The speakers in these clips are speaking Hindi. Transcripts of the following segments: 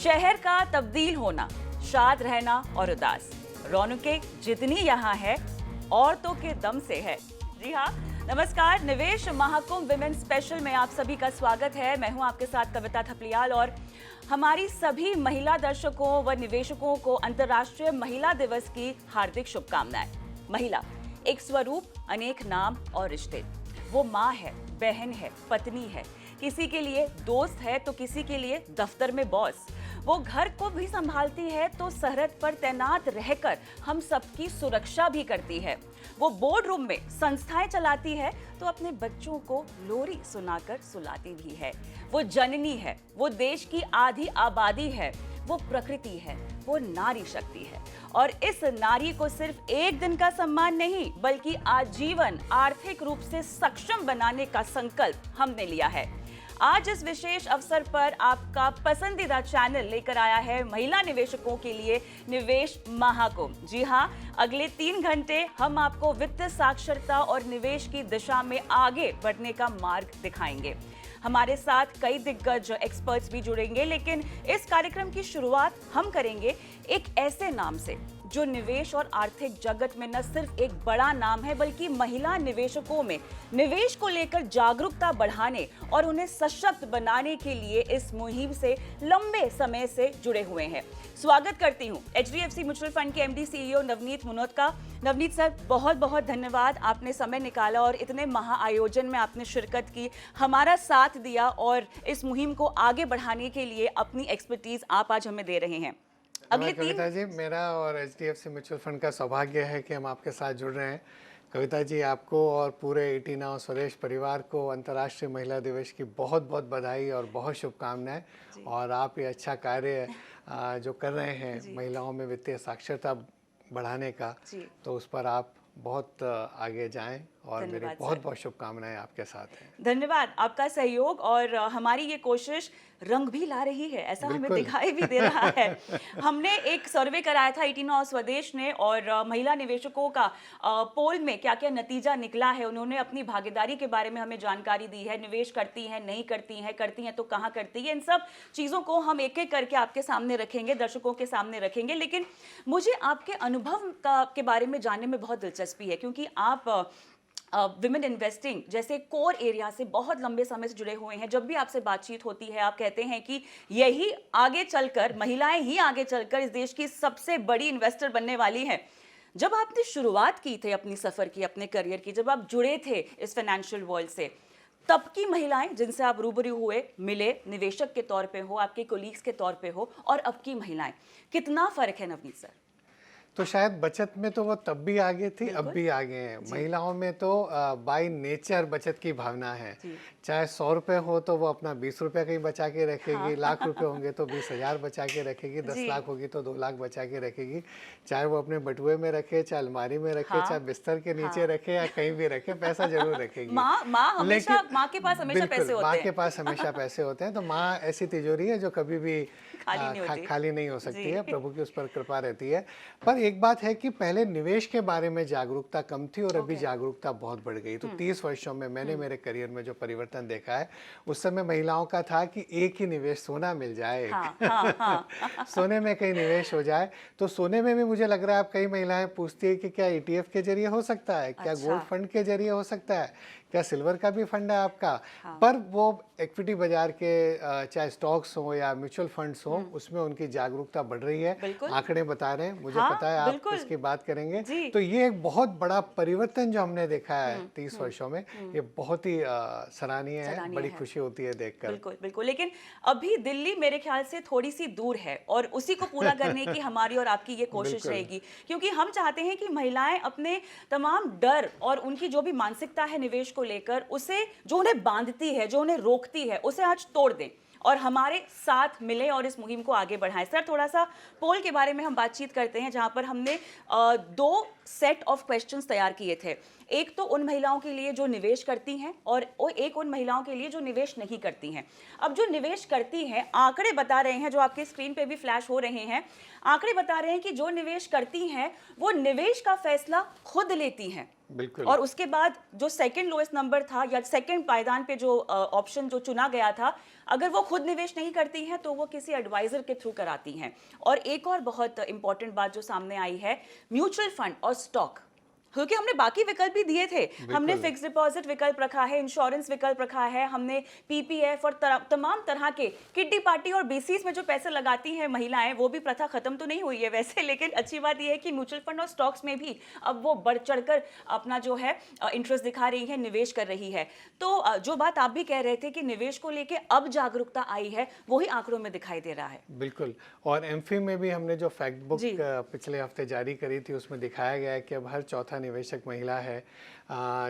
शहर का तब्दील होना, शाद रहना और उदास, रौनकें जितनी यहाँ है औरतों के दम से है। जी हाँ, नमस्कार। निवेश महाकुंभ विमेन स्पेशल में आप सभी का स्वागत है। मैं हूँ आपके साथ कविता थपलियाल और हमारी सभी महिला दर्शकों व निवेशकों को अंतर्राष्ट्रीय महिला दिवस की हार्दिक शुभकामनाएं। महिला एक स्वरूप, अनेक नाम और रिश्ते। वो माँ है, बहन है, पत्नी है, किसी के लिए दोस्त है तो किसी के लिए दफ्तर में बॉस। वो घर को भी संभालती है तो सरहद पर तैनात रहकर हम सबकी सुरक्षा भी करती है। वो बोर्ड रूम में संस्थाएं चलाती है तो अपने बच्चों को लोरी सुनाकर सुलाती भी है। वो जननी है, वो देश की आधी आबादी है, वो प्रकृति है, वो नारी शक्ति है। और इस नारी को सिर्फ एक दिन का सम्मान नहीं बल्कि आजीवन आर्थिक रूप से सक्षम बनाने का संकल्प हमने लिया है। आज इस विशेष अवसर पर आपका पसंदीदा चैनल लेकर आया है महिला निवेशकों के लिए निवेश महाकुंभ। जी हाँ, अगले 3 घंटे हम आपको वित्तीय साक्षरता और निवेश की दिशा में आगे बढ़ने का मार्ग दिखाएंगे। हमारे साथ कई दिग्गज एक्सपर्ट्स भी जुड़ेंगे, लेकिन इस कार्यक्रम की शुरुआत हम करेंगे एक ऐसे नाम से जो निवेश और आर्थिक जगत में न सिर्फ एक बड़ा नाम है बल्कि महिला निवेशकों में निवेश को लेकर जागरूकता बढ़ाने और उन्हें सशक्त बनाने के लिए इस मुहिम से लंबे समय से जुड़े हुए हैं। स्वागत करती हूं HDFC म्यूचुअल फंड के MD CEO नवनीत मुनोत का। नवनीत सर, बहुत बहुत धन्यवाद, आपने समय निकाला और इतने महा आयोजन में आपने शिरकत की, हमारा साथ दिया और इस मुहिम को आगे बढ़ाने के लिए अपनी एक्सपर्टीज आप आज हमें दे रहे हैं। अगले कविता जी, मेरा और HDFC म्यूचुअल फंड का सौभाग्य है कि हम आपके साथ जुड़ रहे हैं। कविता जी, आपको और पूरे 18 नाउ स्वदेश परिवार को अंतर्राष्ट्रीय महिला दिवस की बहुत बहुत बधाई और बहुत शुभकामनाएं। और आप ये अच्छा कार्य जो कर रहे हैं महिलाओं में वित्तीय साक्षरता बढ़ाने का, तो उस पर आप बहुत आगे जाएं और मेरी बहुत बहुत शुभकामनाएं आपके साथ हैं। धन्यवाद। आपका सहयोग और हमारी ये कोशिश रंग भी ला रही है, ऐसा हमें दिखाई भी दे रहा है। हमने एक सर्वे कराया था 18 नाउ स्वदेश ने और महिला निवेशकों का पोल में क्या क्या नतीजा निकला है, उन्होंने अपनी भागीदारी के बारे में हमें जानकारी दी है। निवेश करती हैं, नहीं करती हैं तो कहाँ करती है, इन सब चीज़ों को हम एक एक करके आपके सामने रखेंगे, दर्शकों के सामने रखेंगे। लेकिन मुझे आपके अनुभव के बारे में जानने में बहुत दिलचस्पी है, क्योंकि आप विमेन इन्वेस्टिंग जैसे कोर एरिया से बहुत लंबे समय से जुड़े हुए हैं। जब भी आपसे बातचीत होती है आप कहते हैं कि यही आगे चलकर, महिलाएं ही आगे चलकर इस देश की सबसे बड़ी इन्वेस्टर बनने वाली हैं। जब आपने शुरुआत की थी अपनी सफ़र की, अपने करियर की, जब आप जुड़े थे इस फाइनेंशियल वर्ल्ड से, तब की महिलाएं जिनसे आप रूबरू हुए, मिले, निवेशक के तौर पे हो, आपके कोलीग्स के तौर पे हो, और अब की महिलाएं, कितना फ़र्क है नवनीत सर? तो शायद बचत में तो वो तब भी आगे थी, अब भी आगे हैं। महिलाओं में तो बाय नेचर बचत की भावना है। चाहे 100 रुपये हो तो वो अपना 20 रुपये कहीं बचा के रखेगी, लाख रुपए होंगे तो 20,000 बचा के रखेगी, 10 लाख होगी तो 2 लाख बचा के रखेगी। चाहे वो अपने बटुए में रखे, चाहे अलमारी में रखे, चाहे बिस्तर के नीचे रखे या कहीं भी रखे, पैसा जरूर रखेगी। माँ के पास हमेशा पैसे होते हैं। माँ के पास हमेशा पैसे होते हैं। तो माँ ऐसी तिजोरी है जो कभी भी खाली नहीं हो सकती है, प्रभु की उस पर कृपा रहती है। पर एक बात है कि पहले निवेश के बारे में जागरूकता कम थी और अभी जागरूकता बहुत बढ़ गई। तो 30 वर्षों में मैंने मेरे करियर में जो परिवर्तन देखा है, उस समय महिलाओं का था कि एक ही निवेश, सोना मिल जाए, सोने में कहीं निवेश हो जाए। तो सोने में भी मुझे लग रहा है अब कई महिलाएं पूछती है कि क्या ETF के जरिए हो सकता है, क्या गोल्ड फंड के जरिए हो सकता है, क्या सिल्वर का भी फंड है आपका। पर वो इक्विटी बाजार के चाहे स्टॉक्स हो या म्यूचुअल फंड्स हो, उसमें उनकी जागरूकता बढ़ रही है। आंकड़े बता रहे हैं, मुझे पता है आप इसकी बात करेंगे। तो ये एक बहुत बड़ा परिवर्तन जो हमने देखा है 30 वर्षों में, ये बहुत ही सराहनीय है, बड़ी खुशी होती है देखकर। बिल्कुल बिल्कुल। लेकिन अभी दिल्ली मेरे ख्याल से थोड़ी सी दूर है और उसी को पूरा करने की हमारी और आपकी ये कोशिश रहेगी, क्योंकि हम चाहते हैं कि महिलाएं अपने तमाम डर और उनकी जो भी मानसिकता है निवेश को लेकर, उसे जो उन्हें बांधती है, जो उन्हें रोकती है, उसे आज तोड़ दें और हमारे साथ मिले और इस मुहिम को आगे बढ़ाएं। सर, थोड़ा सा पोल के बारे में हम बातचीत करते हैं, जहां पर हमने 2 सेट ऑफ क्वेश्चंस तैयार किए थे। एक तो उन महिलाओं के लिए जो निवेश करती हैं और एक उन महिलाओं के लिए जो निवेश नहीं करती हैं। अब जो निवेश करती हैं, आंकड़े बता रहे हैं, जो आपके स्क्रीन पे भी फ्लैश हो रहे हैं, आंकड़े बता रहे हैं कि जो निवेश करती हैं वो निवेश का फैसला खुद लेती हैं। बिल्कुल। और उसके बाद जो सेकंड लोएस्ट नंबर था या सेकंड पायदान पे जो ऑप्शन जो चुना गया था, अगर वो खुद निवेश नहीं करती हैं तो वो किसी एडवाइजर के थ्रू कराती हैं। और एक और बहुत इंपॉर्टेंट बात जो सामने आई है, म्यूचुअल फंड और स्टॉक, क्योंकि हमने बाकी विकल्प भी दिए थे, हमने फिक्स डिपॉजिट विकल्प रखा है, इंश्योरेंस विकल्प रखा है, हमने पीपीएफ और तमाम तरह के किड्डी पार्टी और बीसीएस में जो पैसे लगाती हैं महिलाएं, वो भी प्रथा खत्म तो नहीं हुई है वैसे, लेकिन अच्छी बात यह है कि म्यूचुअल फंड और स्टॉक्स में भी अब वो बढ़ चढ़कर अपना जो है इंटरेस्ट दिखा रही है, निवेश कर रही है। तो जो बात आप भी कह रहे थे कि निवेश को लेके अब जागरूकता आई है, वही आंकड़ों में दिखाई दे रहा है। बिल्कुल। और एमफी में भी हमने जो फैक्ट बुक पिछले हफ्ते जारी करी थी, उसमें दिखाया गया है कि अब हर चौथा निवेशक महिला है।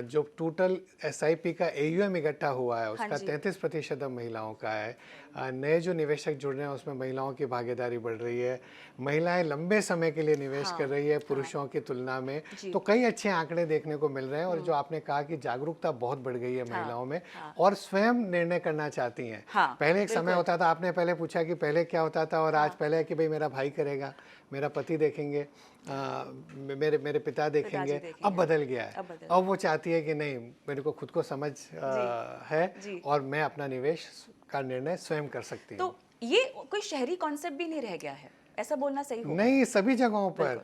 जो टोटल एसआईपी का एयूएम इकट्ठा हुआ है उसका 33% अब महिलाओं का है। नए जो निवेशक जुड़ रहे हैं उसमें महिलाओं की भागीदारी बढ़ रही है। महिलाएं लंबे समय के लिए निवेश कर रही है पुरुषों की तुलना में। तो कई अच्छे आंकड़े देखने को मिल रहे हैं। और जो आपने कहा कि जागरूकता बहुत बढ़ गई है महिलाओं में और स्वयं निर्णय करना चाहती हैं। पहले एक समय होता था, आपने पहले पूछा कि पहले क्या होता था, और आज पहले कि भाई मेरा भाई करेगा, मेरा पति देखेंगे, मेरे पिता देखेंगे। अब बदल गया है। अब वो चाहती है कि नहीं, मेरे को खुद को समझ है और मैं अपना निवेश का निर्णय स्वयं कर सकती हूँ। तो ये कोई शहरी कॉन्सेप्ट भी नहीं रह गया है, ऐसा बोलना सही होगा? नहीं, सभी जगहों पर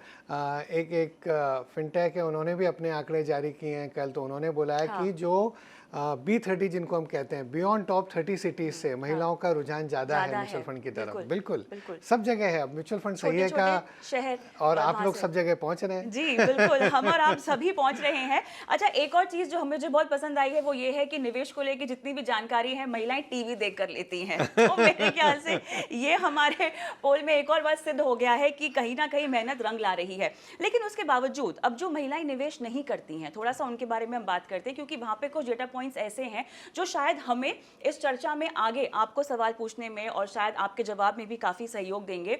एक फिनटेक है, उन्होंने भी अपने आंकड़े जारी किए हैं कल। तो उन्होंने बोला है कि जो B30 जिनको हम कहते हैं, बियॉन्ड टॉप 30 सिटीज से महिलाओं का रुझान ज्यादा है म्यूचुअल फंड की तरफ। बिल्कुल सब जगह है अब म्यूचुअल फंड सही है का शहर, और आप लोग सब जगह पहुंच रहे हैं। जी बिल्कुल, हम और आप सभी पहुंच रहे हैं। अच्छा, एक और चीज जो मुझे बहुत पसंद आई है वो ये है कि निवेश को लेकर जितनी भी जानकारी है महिलाएं टीवी देख कर लेती हैं। तो मेरे ख्याल से ये हमारे पोल में एक और बात सिद्ध हो गया है कि कहीं ना कहीं मेहनत रंग ला रही है। लेकिन उसके बावजूद अब जो महिलाएं निवेश नहीं करती हैं, थोड़ा सा उनके बारे में हम बात करते हैं, क्योंकि वहां पे कुछ डेटा पॉइंट्स ऐसे हैं जो शायद हमें इस चर्चा में आगे आपको सवाल पूछने में और शायद आपके जवाब में भी काफी सहयोग देंगे।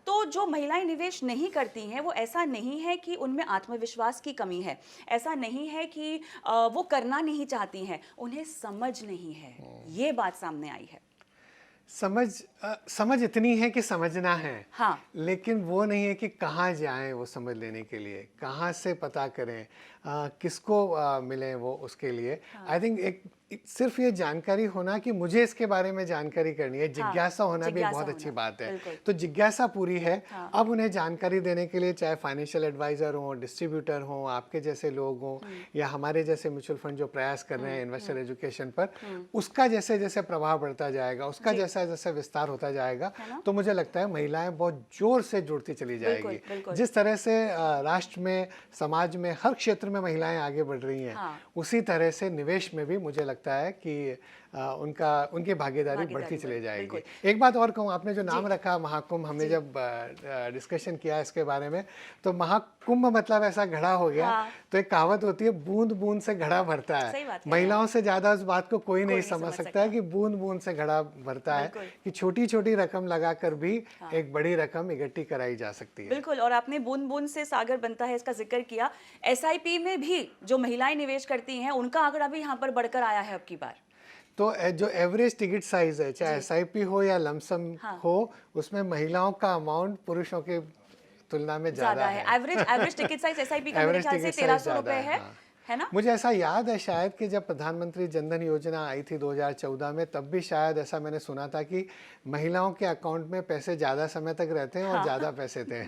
तो जो महिलाएं निवेश नहीं करती हैं, वो ऐसा नहीं है कि उनमें आत्मविश्वास की कमी है, ऐसा नहीं है कि वो करना नहीं चाहती हैं, उन्हें समझ नहीं है। ये बात सामने आई है। समझ इतनी है कि समझना है, लेकिन वो नहीं है कि कहाँ जाएं वो समझ लेने के लिए, कहाँ से पता करें, किसको मिले वो उसके लिए। आई थिंक एक सिर्फ ये जानकारी होना कि मुझे इसके बारे में जानकारी करनी है, जिज्ञासा होना भी बहुत अच्छी बात है। तो जिज्ञासा पूरी है। अब उन्हें जानकारी देने के लिए चाहे फाइनेंशियल एडवाइजर हो, डिस्ट्रीब्यूटर हो, आपके जैसे लोग हों, या हमारे जैसे म्यूचुअल फंड जो प्रयास कर रहे हैं इन्वेस्टर एजुकेशन पर, उसका जैसे जैसे प्रभाव बढ़ता जाएगा, उसका जैसा जैसा विस्तार होता जाएगा, तो मुझे लगता है महिलाएं बहुत जोर से जुड़ती चली जाएगी। जिस तरह से राष्ट्र में, समाज में, हर क्षेत्र में महिलाएं आगे बढ़ रही हैं, उसी तरह से निवेश में भी मुझे लगता है कि उनकी भागीदारी बढ़ती चली जाएगी। एक बात और कहूँ, आपने जो नाम रखा महाकुंभ, हमने जब डिस्कशन किया इसके बारे में, तो महाकुंभ मतलब ऐसा घड़ा हो गया। तो एक कहावत होती है, बूंद बूंद से घड़ा भरता है। महिलाओं से ज्यादा उस बात को कोई नहीं समझ सकता है कि बूंद बूंद से घड़ा भरता है, कि छोटी छोटी रकम लगाकर भी एक बड़ी रकम इकट्ठी कराई जा सकती है। बिल्कुल, और आपने बूंद बूंद से सागर बनता है इसका जिक्र किया। एसआईपी में भी जो महिलाएं निवेश करती हैं उनका आंकड़ा भी यहाँ पर बढ़कर आया है अब की बार। तो जो एवरेज टिकट साइज है, चाहे एसआईपी हो या लमसम हो, उसमें महिलाओं का अमाउंट पुरुषों के तुलना में ज्यादा है। एवरेज टिकट साइज एसआईपी का मेरे ख्याल से 1300 रुपए है ना? मुझे ऐसा याद है शायद कि जब प्रधानमंत्री जनधन योजना आई थी 2014 में, तब भी शायद ऐसा मैंने सुना था कि महिलाओं के अकाउंट में पैसे ज्यादा समय तक रहते हैं और ज्यादा पैसे थे।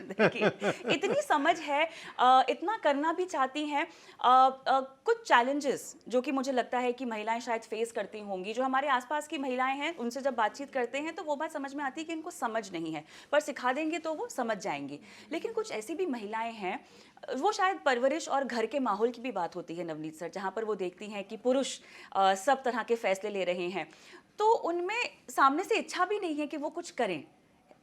इतनी समझ है, इतना करना भी चाहती हैं। कुछ चैलेंजेस जो कि मुझे लगता है कि महिलाएं शायद फेस करती होंगी, जो हमारे आसपास की महिलाएं हैं उनसे जब बातचीत करते हैं तो वो बात समझ में आती है कि इनको समझ नहीं है, पर सिखा देंगे तो वो समझ जाएंगी। लेकिन कुछ ऐसी भी महिलाएं हैं, वो शायद परवरिश और घर के माहौल की भी बात होती है नवनीत सर, जहाँ पर वो देखती हैं कि पुरुष सब तरह के फैसले ले रहे हैं, तो उनमें सामने से इच्छा भी नहीं है कि वो कुछ करें।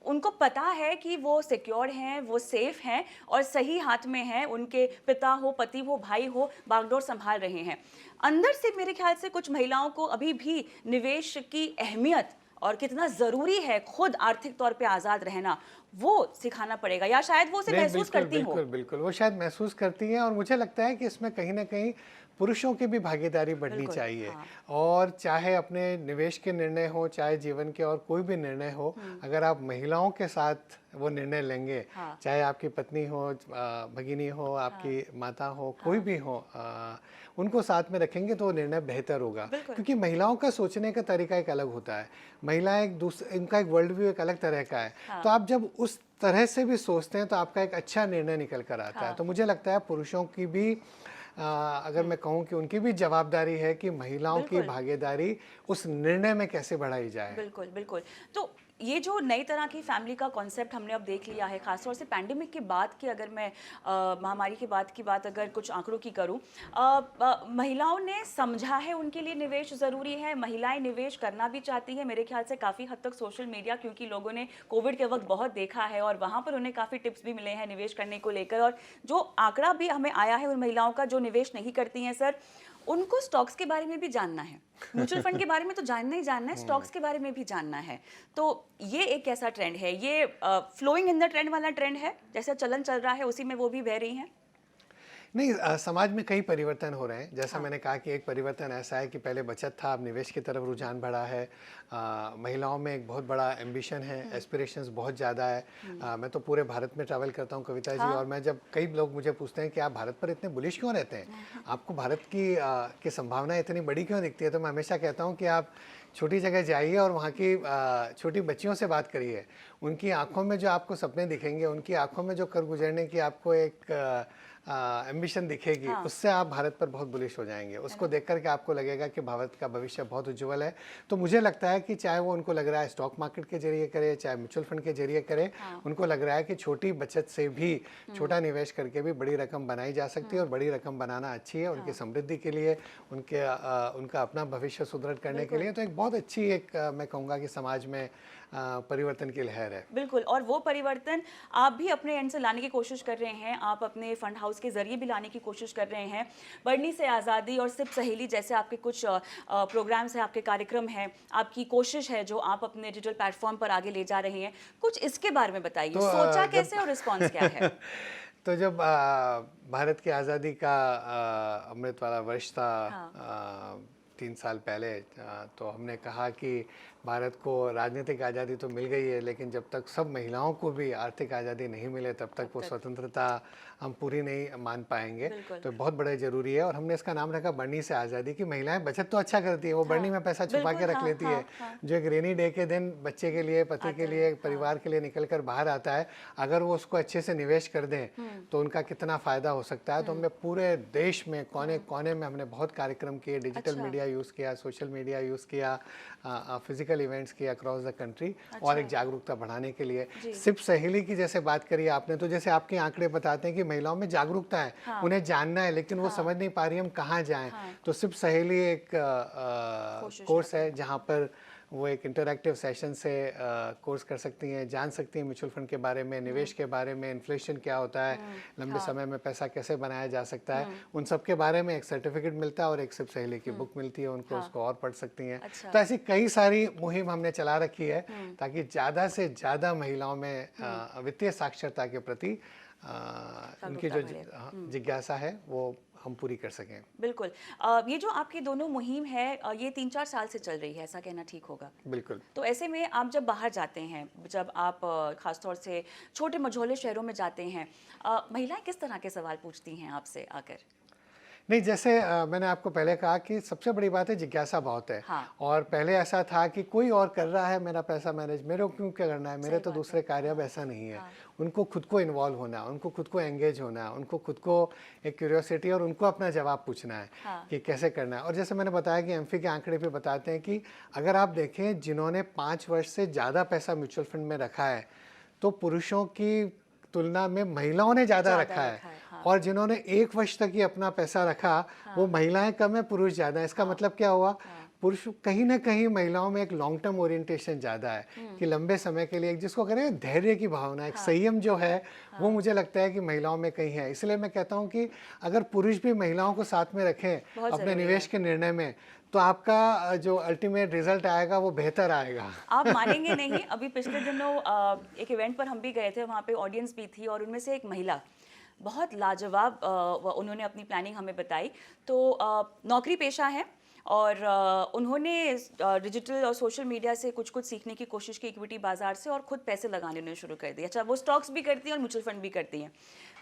उनको पता है कि वो सिक्योर हैं, वो सेफ हैं और सही हाथ में हैं, उनके पिता हो, पति हो, भाई हो, बागडोर संभाल रहे हैं। अंदर से मेरे ख्याल से कुछ महिलाओं को अभी भी निवेश की अहमियत और कितना ज़रूरी है खुद आर्थिक तौर पे आज़ाद रहना, वो सिखाना पड़ेगा, या शायद वो उसे महसूस करती हो। बिल्कुल, वो शायद महसूस करती हैं। और मुझे लगता है कि इसमें कहीं ना कहीं पुरुषों की भी भागीदारी बढ़नी चाहिए। और चाहे अपने निवेश के निर्णय हो, चाहे जीवन के और कोई भी निर्णय हो, अगर आप महिलाओं के साथ वो निर्णय लेंगे, चाहे आपकी पत्नी हो, भगिनी हो, आपकी माता हो, कोई भी हो, उनको साथ में रखेंगे तो वो निर्णय बेहतर होगा। क्योंकि महिलाओं का सोचने का तरीका एक अलग होता है, महिलाएं इनका एक वर्ल्ड व्यू एक अलग तरह का है। तो आप जब उस तरह से भी सोचते हैं तो आपका एक अच्छा निर्णय निकल कर आता है। तो मुझे लगता है पुरुषों की भी अगर मैं कहूँ कि उनकी भी जवाबदारी है कि महिलाओं की भागीदारी उस निर्णय में कैसे बढ़ाई जाए। बिल्कुल बिल्कुल। तो ये जो नई तरह की फैमिली का कॉन्सेप्ट हमने अब देख लिया है, खासतौर से पैंडेमिक के बाद की, अगर मैं महामारी के बाद की बात अगर कुछ आंकड़ों की करूं, महिलाओं ने समझा है उनके लिए निवेश ज़रूरी है, महिलाएं निवेश करना भी चाहती है। मेरे ख्याल से काफ़ी हद तक सोशल मीडिया, क्योंकि लोगों ने कोविड के वक्त बहुत देखा है और वहाँ पर उन्हें काफ़ी टिप्स भी मिले हैं निवेश करने को लेकर। और जो आंकड़ा भी हमें आया है उन महिलाओं का जो निवेश नहीं करती हैं सर, उनको स्टॉक्स के बारे में भी जानना है, म्यूचुअल फंड के बारे में तो जानना ही जानना है, स्टॉक्स के बारे में भी जानना है। तो ये एक कैसा ट्रेंड है? ये फ्लोइंग इन द ट्रेंड वाला ट्रेंड है, जैसे चलन चल रहा है उसी में वो भी बह रही हैं? नहीं, समाज में कई परिवर्तन हो रहे हैं। जैसा मैंने कहा कि एक परिवर्तन ऐसा है कि पहले बचत था, अब निवेश की तरफ रुझान बढ़ा है। महिलाओं में एक बहुत बड़ा एम्बिशन है, एस्पिरेशंस बहुत ज़्यादा है। मैं तो पूरे भारत में ट्रैवल करता हूँ कविता जी, और मैं जब कई लोग मुझे पूछते हैं कि आप भारत पर इतने बुलिश क्यों रहते हैं, आपको भारत की संभावना इतनी बड़ी क्यों दिखती है, तो मैं हमेशा कहता हूँ कि आप छोटी जगह जाइए और वहाँ की छोटी बच्चियों से बात करिए। उनकी आंखों में जो आपको सपने दिखेंगे, उनकी आंखों में जो कर गुजरने की आपको एक एम्बिशन दिखेगी, उससे आप भारत पर बहुत बुलिश हो जाएंगे। उसको देख करके आपको लगेगा कि भारत का भविष्य बहुत उज्जवल है। तो मुझे लगता है कि चाहे वो उनको लग रहा है स्टॉक मार्केट के जरिए करे, चाहे म्यूचुअल फंड के जरिए करे, उनको लग रहा है कि छोटी बचत से भी, छोटा निवेश करके भी बड़ी रकम बनाई जा सकती है। और बड़ी रकम बनाना अच्छी है उनकी समृद्धि के लिए, उनका अपना भविष्य सुदृढ़ करने के लिए। तो एक बहुत अच्छी मैं कहूँगा कि समाज में परिवर्तन की लहर है। बिल्कुल, और वो परिवर्तन आप भी अपने एंड से लाने की कोशिश कर रहे हैं, आप अपने फंड हाउस के जरिए भी लाने की कोशिश कर रहे हैं। बढ़नी से आज़ादी और सिर्फ सहेली जैसे आपके कुछ प्रोग्राम्स हैं, आपके कार्यक्रम हैं, आपकी कोशिश है जो आप अपने डिजिटल प्लेटफॉर्म पर आगे ले जा रहे हैं। कुछ इसके बारे में बताइए, तो सोचा कैसे और रिस्पॉन्स क्या है? तो जब भारत की आज़ादी का अमृत वाला वर्ष था, 3 साल पहले, तो हमने कहा कि भारत को राजनीतिक आज़ादी तो मिल गई है, लेकिन जब तक सब महिलाओं को भी आर्थिक आज़ादी नहीं मिले तब तक वो स्वतंत्रता हम पूरी नहीं मान पाएंगे। तो बहुत बड़ा ज़रूरी है। और हमने इसका नाम रखा बढ़नी से आज़ादी, कि महिलाएं बचत तो अच्छा करती है, वो बढ़नी में पैसा छुपा के रख लेती है, जो एक रेनी डे के दिन बच्चे के लिए, पति के लिए, परिवार के लिए निकल कर बाहर आता है, अगर वो उसको अच्छे से निवेश कर दें तो उनका कितना फ़ायदा हो सकता है। तो हमने पूरे देश में कोने कोने में हमने बहुत कार्यक्रम किए, डिजिटल मीडिया यूज़ किया, सोशल मीडिया यूज़ किया, फिजिकल इवेंट्स किए अक्रॉस द कंट्री, और एक जागरूकता बढ़ाने के लिए। सिर्फ सहेली की जैसे बात करी आपने, तो जैसे आपके आंकड़े बताते हैं कि महिलाओं में जागरूकता है, उन्हें जानना है, लेकिन वो समझ नहीं पा रही हम कहाँ जाएं। तो सिर्फ सहेली एक कोर्स है जहाँ पर वो एक इंटरैक्टिव सेशन से कोर्स कर सकती हैं, जान सकती हैं म्यूचुअल फंड के बारे में, निवेश के बारे में, इन्फ्लेशन क्या होता है, लंबे समय में पैसा कैसे बनाया जा सकता है, उन सब के बारे में एक सर्टिफिकेट मिलता है और एक सिर्फ सहेली की बुक मिलती है उनको, उसको और पढ़ सकती हैं। तो ऐसी कई सारी मुहिम हमने चला रखी है ताकि ज़्यादा से ज़्यादा महिलाओं में वित्तीय साक्षरता के प्रति उनकी जो जिज्ञासा है वो हम पूरी कर सकें। बिल्कुल। ये जो आपकी दोनों मुहिम है, ये 3-4 साल से चल रही है, ऐसा कहना ठीक होगा? बिल्कुल। तो ऐसे में आप जब बाहर जाते हैं, जब आप खासतौर से छोटे मझोले शहरों में जाते हैं, महिलाएं किस तरह के सवाल पूछती हैं आपसे आकर? नहीं, जैसे मैंने आपको पहले कहा कि सबसे बड़ी बात है जिज्ञासा बहुत है। और पहले ऐसा था कि कोई और कर रहा है मेरा पैसा मैनेज, मेरे को क्यों क्या करना है, मेरे तो दूसरे कार्य। अब ऐसा नहीं है। उनको खुद को इन्वॉल्व होना है, उनको खुद को एंगेज होना है, उनको खुद को एक क्यूरियोसिटी, और उनको अपना जवाब पूछना है कि कैसे करना है। और जैसे मैंने बताया कि एमफी के आंकड़े भी बताते हैं कि अगर आप देखें जिन्होंने 5 वर्ष से ज़्यादा पैसा म्यूचुअल फंड में रखा है, तो पुरुषों की तुलना में महिलाओं ने ज़्यादा रखा है। और जिन्होंने 1 वर्ष तक ही अपना पैसा रखा, वो महिलाएं कम है, पुरुष ज़्यादा है। इसका मतलब क्या हुआ? पुरुष कहीं ना कहीं महिलाओं में एक लॉन्ग टर्म ओरिएंटेशन ज़्यादा है, कि लंबे समय के लिए, जिसको करें धैर्य की भावना, एक संयम जो है, वो मुझे लगता है कि महिलाओं में कहीं है। इसलिए मैं कहता हूँ कि अगर पुरुष भी महिलाओं को साथ में रखें अपने निवेश के निर्णय में, तो आपका जो अल्टीमेट रिजल्ट आएगा वो बेहतर आएगा। आप मानेंगे नहीं, अभी पिछले दिनों एक इवेंट पर हम भी गए थे, वहाँ पे ऑडियंस भी थी, और उनमें से एक महिला बहुत लाजवाब उन्होंने अपनी प्लानिंग हमें बताई। तो नौकरी पेशा है और उन्होंने डिजिटल और सोशल मीडिया से कुछ कुछ सीखने की कोशिश की, इक्विटी बाजार से, और खुद पैसे लगाने उन्होंने शुरू कर दिया। अच्छा, वो स्टॉक्स भी करती हैं और म्यूचुअल फंड भी करती हैं।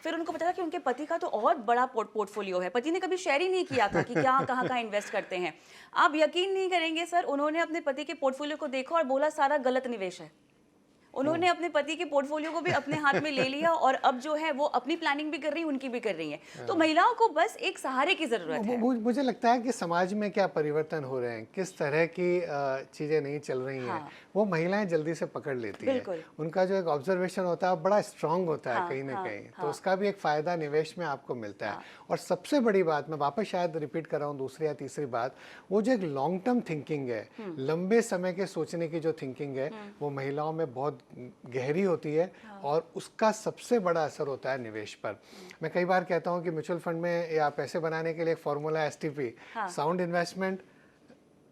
फिर उनको पता था कि उनके पति का तो और बड़ा पोर्टफोलियो है। पति ने कभी शेयर ही नहीं किया था कि क्या कहाँ कहाँ इन्वेस्ट करते हैं। आप यकीन नहीं करेंगे सर, उन्होंने अपने पति के पोर्टफोलियो को देखा और बोला सारा गलत निवेश है। उन्होंने अपने पति के पोर्टफोलियो को भी अपने हाथ में ले लिया और अब जो है वो अपनी प्लानिंग भी कर रही है, उनकी भी कर रही है। तो महिलाओं को बस एक सहारे की जरूरत है। मुझे लगता है कि समाज में क्या परिवर्तन हो रहे हैं, किस तरह की चीजें नहीं चल रही हैं, वो महिलाएं जल्दी से पकड़ लेती हैं। उनका जो एक ऑब्जर्वेशन होता है बड़ा स्ट्रांग होता है कहीं ना कहीं, तो उसका भी एक फायदा निवेश में आपको मिलता है। और सबसे बड़ी बात, मैं वापस शायद रिपीट कर रहा हूँ, दूसरी या तीसरी बात, वो जो एक लॉन्ग टर्म थिंकिंग है, लंबे समय के सोचने की जो थिंकिंग है, वो महिलाओं में बहुत गहरी होती है और उसका सबसे बड़ा असर होता है निवेश पर। मैं कई बार कहता हूं कि म्यूचुअल फंड में या पैसे बनाने के लिए एक फॉर्मूला है STP, sound investment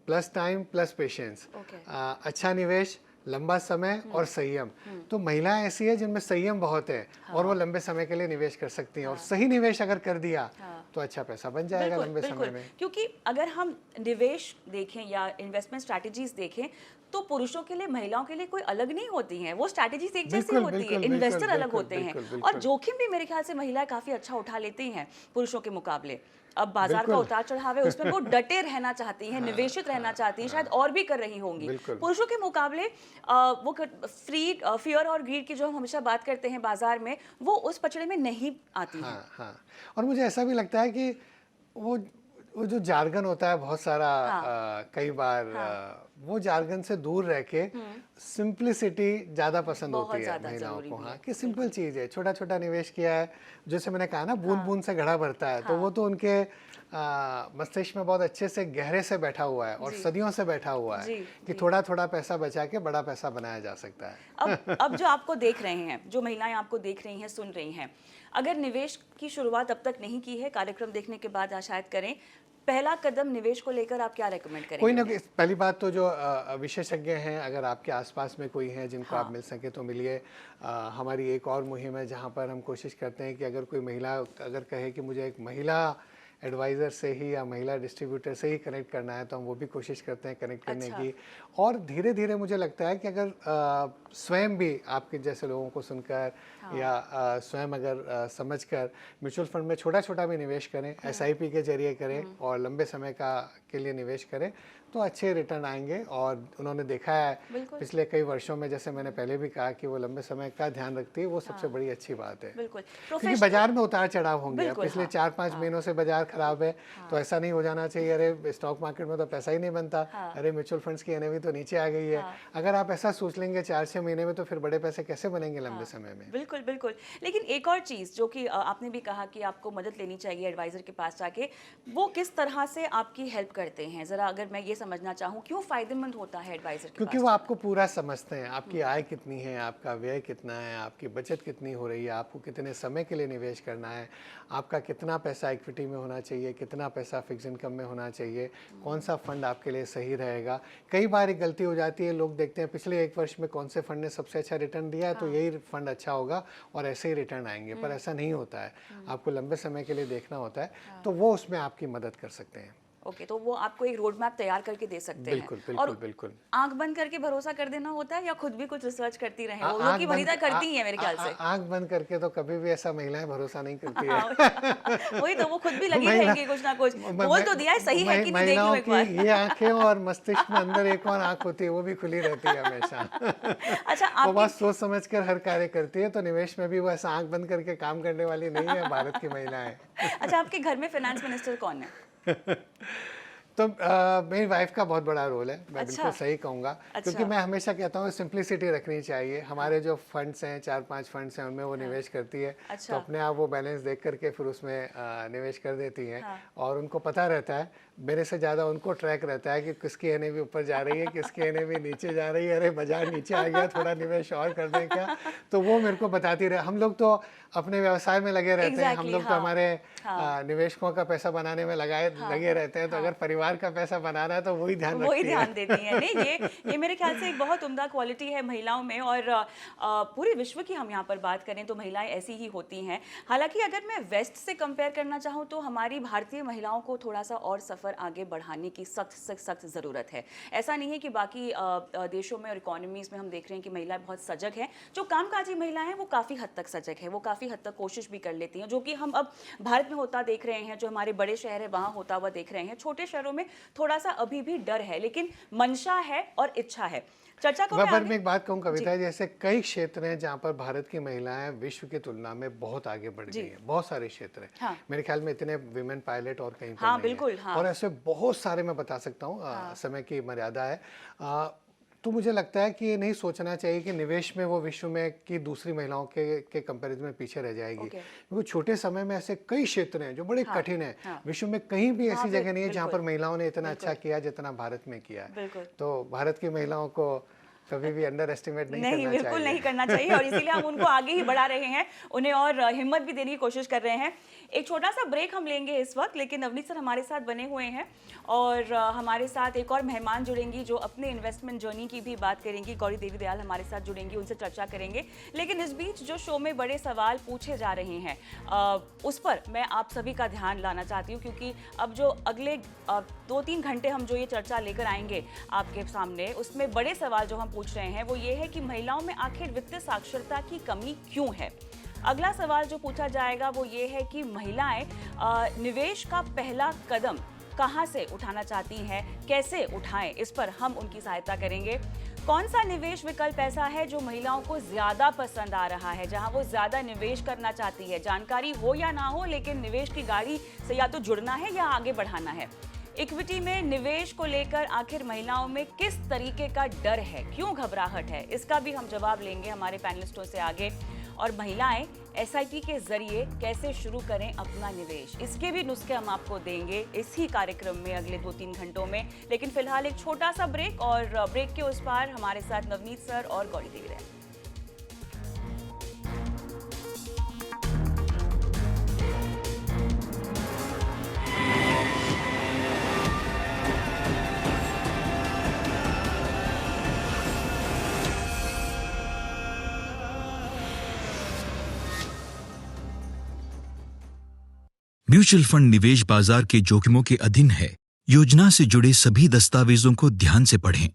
plus time plus patience. अच्छा निवेश, लंबा समय और संयम। तो महिलाएं ऐसी है जिनमें संयम बहुत है और वो लंबे समय के लिए निवेश कर सकती हैं, और सही निवेश अगर कर दिया तो अच्छा पैसा बन जाएगा लंबे समय में। क्योंकि अगर हम निवेश देखें या इन्वेस्टमेंट स्ट्रैटेजीज देखें तो पुरुषों के लिए महिलाओं के लिए कोई अलग नहीं होती हैं, वो स्ट्रैटेजीज एक जैसी होती है, इन्वेस्टर अलग होते हैं, और जोखिम भी मेरे ख्याल से महिलाएं काफी अच्छा उठा लेती हैं पुरुषों के मुकाबले। अब बाजार का उतार चढ़ाव है, उसमें वो डटे रहना चाहती हैं, निवेशित रहना चाहती हैं, शायद और भी कर रही होंगी। पुरुषों के मुकाबले वो फियर और ग्रीड की जो हम हमेशा बात करते हैं बाजार में, वो उस पचड़े में नहीं आती है। हाँ। और मुझे ऐसा भी लगता है कि वो जो जार्गन होता है बहुत सारा, कई बार वो जार्गन से दूर रह के सिंप्लिसिटी ज्यादा पसंद होती है महिलाओं को। हाँ, कि सिंपल चीज है, छोटा छोटा निवेश किया है, जैसे मैंने कहा ना, बूंद बूंद से घड़ा भरता है, तो वो तो उनके मस्तिष्क में बहुत अच्छे से गहरे से बैठा हुआ है और सदियों से बैठा हुआ है कि थोड़ा थोड़ा पैसा बचा के बड़ा पैसा बनाया जा सकता है। अब जो आपको देख रहे हैं, जो महिलाएं आपको देख रही हैं, सुन रही हैं, अगर निवेश की शुरुआत अब तक नहीं की है, कार्यक्रम देखने के बाद शायद करें, पहला कदम निवेश को लेकर आप क्या रेकमेंड करेंगे? कोई ना कोई, पहली बात तो जो विशेषज्ञ हैं, अगर आपके आसपास में कोई है जिनको आप मिल सके तो मिलिए। हमारी एक और मुहिम है जहां पर हम कोशिश करते हैं कि अगर कोई महिला अगर कहे कि मुझे एक महिला एडवाइज़र से ही या महिला डिस्ट्रीब्यूटर से ही कनेक्ट करना है, तो हम वो भी कोशिश करते हैं कनेक्ट करने की। और धीरे धीरे मुझे लगता है कि अगर स्वयं भी आपके जैसे लोगों को सुनकर या स्वयं अगर समझकर म्यूचुअल फंड में छोटा छोटा भी निवेश करें, SIP के जरिए करें और लंबे समय के लिए निवेश करें, तो अच्छे रिटर्न आएंगे। और उन्होंने देखा है पिछले कई वर्षों में, जैसे मैंने पहले भी कहा, कि वो लंबे समय का ध्यान रखती है, वो सबसे बड़ी अच्छी बात है। क्योंकि बाजार में उतार चढ़ाव होंगे, पिछले 4-5 महीनों से बाजार खराब है, तो ऐसा नहीं हो जाना चाहिए अरे स्टॉक मार्केट में तो पैसा ही नहीं बनता, अरे म्यूचुअल फंड्स की NAV तो नीचे आ गई है। अगर आप ऐसा सोच लेंगे 4-6 महीने में, तो फिर बड़े पैसे कैसे बनेंगे लंबे समय में? बिल्कुल बिल्कुल। लेकिन एक और चीज जो कि आपने भी कहा कि आपको मदद लेनी चाहिए एडवाइजर के पास जाके, वो किस तरह से आपकी हेल्प करते हैं, जरा अगर मैं ये समझना चाहूँ, क्यों फायदेमंद होता है एडवाइजर के पास? क्योंकि वो आपको पूरा समझते हैं, आपकी आय कितनी है, आपका व्यय कितना है, आपकी बचत कितनी हो रही है, आपको कितने समय के लिए निवेश करना है, आपका कितना पैसा इक्विटी में होना चाहिए, कितना पैसा फिक्स इनकम में होना चाहिए, कौन सा फंड आपके लिए सही रहेगा। कई बार एक गलती हो जाती है, लोग देखते हैं पिछले 1 वर्ष में कौन से फंड ने सबसे अच्छा रिटर्न दिया है, तो यही फंड अच्छा होगा और ऐसे ही रिटर्न आएंगे, पर ऐसा नहीं होता है। आपको लंबे समय के लिए देखना होता है, तो वो उसमें आपकी मदद कर सकते हैं। ओके, तो वो आपको एक रोड मैप तैयार करके दे सकते हैं। और बिल्कुल आंख बंद करके भरोसा कर देना होता है या खुद भी कुछ रिसर्च करती रहें? वो लोग की वरीयता करती हैं मेरे ख्याल से। आंख बंद करके तो कभी भी ऐसा महिलाएं भरोसा नहीं करती है। वही तो, वो खुद भी लगी रहेंगी कुछ ना कुछ, बोल तो दिया है, सही है कि नहीं, देख लो एक बार। ये आंखें और मस्तिष्क में अंदर एक और आंख होती है, वो भी खुली रहती है हमेशा। अच्छा, वो बात सोच समझ कर हर कार्य करती है, तो निवेश में भी वो ऐसा आंख बंद करके काम करने वाली नहीं है भारत की महिलाएं। अच्छा, आपके घर में फाइनेंस मिनिस्टर कौन है? तो मेरी वाइफ का बहुत बड़ा रोल है, मैं बिल्कुल सही कहूँगा। क्योंकि मैं हमेशा कहता हूँ सिंप्लिसिटी रखनी चाहिए। हमारे जो फंड्स हैं, 4-5 फंड्स हैं, उनमें वो निवेश करती है, तो अपने आप वो बैलेंस देख करके फिर उसमें निवेश कर देती हैं। और उनको पता रहता है, मेरे से ज़्यादा उनको ट्रैक रहता है कि किसकी NAV ऊपर जा रही है, किसकी NAV नीचे जा रही है, अरे बाजार नीचे आ गया, थोड़ा निवेश और कर दें क्या, तो वो मेरे को बताती रहे। हम लोग तो अपने व्यवसाय में लगे रहते हैं, हम लोग तो हमारे निवेशकों का पैसा बनाने में लगे रहते हैं, तो अगर परिवार परिवार का पैसा बनाना है तो वही ध्यान देती हैं। नहीं, ये मेरे ख्याल से एक बहुत उम्दा क्वालिटी है महिलाओं में, और पूरे विश्व की हम यहाँ पर बात करें तो महिलाएं ऐसी ही होती हैं। हालांकि अगर मैं वेस्ट से कंपेयर करना चाहूँ तो हमारी भारतीय महिलाओं को थोड़ा सा और सफ़र आगे बढ़ाने की सख्त ज़रूरत है। ऐसा नहीं है कि बाकी देशों में और इकोनॉमीज़ में हम देख रहे हैं कि महिलाएं बहुत सजग हैं। जो कामकाजी महिलाएं हैं वो काफ़ी हद तक सजग है, वो काफ़ी हद तक कोशिश भी कर लेती हैं, जो कि हम अब भारत में होता देख रहे हैं। जो हमारे बड़े शहर है वहाँ होता हुआ देख रहे हैं। छोटे शहरों में थोड़ा सा अभी भी डर है, लेकिन मंशा है और इच्छा है। चर्चा को मैं एक बात कहूँ कविता, जैसे कई क्षेत्र हैं जहाँ पर भारत की महिलाएं विश्व की तुलना में बहुत आगे बढ़ गई हैं। बहुत सारे क्षेत्र हैं। हाँ। मेरे ख्याल में इतने विमेन पायलट और कहीं पर नहीं बिल्कुल, है। और ऐसे बहुत सारे मैं बता सकता हूँ। समय की मर्यादा है। तो मुझे लगता है कि ये नहीं सोचना चाहिए कि निवेश में वो विश्व में की दूसरी महिलाओं के कंपैरिजन में पीछे रह जाएगी, क्योंकि छोटे समय में ऐसे कई क्षेत्र हैं जो बड़े कठिन हैं। विश्व में कहीं भी ऐसी जगह नहीं है जहाँ पर महिलाओं ने इतना अच्छा किया जितना भारत में किया है। तो भारत की महिलाओं को कभी भी अंडर एस्टिमेट नहीं बिल्कुल नहीं करना चाहिए, और इसीलिए हम उनको आगे ही बढ़ा रहे हैं, उन्हें और हिम्मत भी देने की कोशिश कर रहे हैं। एक छोटा सा ब्रेक हम लेंगे इस वक्त, लेकिन नवनीत सर हमारे साथ बने हुए हैं और हमारे साथ एक और मेहमान जुड़ेंगी जो अपने इन्वेस्टमेंट जर्नी की भी बात करेंगी। गौरी देवी दयाल हमारे साथ जुड़ेंगी, उनसे चर्चा करेंगे। लेकिन इस बीच जो शो में बड़े सवाल पूछे जा रहे हैं उस पर मैं आप सभी का ध्यान लाना चाहती हूँ, क्योंकि अब जो अगले 2-3 घंटे हम जो ये चर्चा लेकर आएंगे आपके सामने, उसमें बड़े सवाल जो हम पूछ रहे हैं वो ये है कि महिलाओं में आखिर वित्तीय साक्षरता की कमी क्यों है। अगला सवाल जो पूछा जाएगा वो ये है कि महिलाएं निवेश का पहला कदम कहां से उठाना चाहती हैं, कैसे उठाएं, इस पर हम उनकी सहायता करेंगे। कौन सा निवेश विकल्प ऐसा है जो महिलाओं को ज्यादा पसंद आ रहा है, जहां वो ज्यादा निवेश करना चाहती है, जानकारी हो या ना हो, लेकिन निवेश की गाड़ी से या तो जुड़ना है या आगे बढ़ाना है। इक्विटी में निवेश को लेकर आखिर महिलाओं में किस तरीके का डर है, क्यों घबराहट है, इसका भी हम जवाब लेंगे हमारे पैनलिस्टों से आगे। और महिलाएं एसआईपी के जरिए कैसे शुरू करें अपना निवेश, इसके भी नुस्खे हम आपको देंगे इसी कार्यक्रम में अगले 2-3 घंटों में। लेकिन फिलहाल एक छोटा सा ब्रेक, और ब्रेक के उस पार हमारे साथ नवनीत सर और गौरी देवी दयाल। म्यूचुअल फंड निवेश बाजार के जोखिमों के अधीन है। योजना से जुड़े सभी दस्तावेजों को ध्यान से पढ़ें।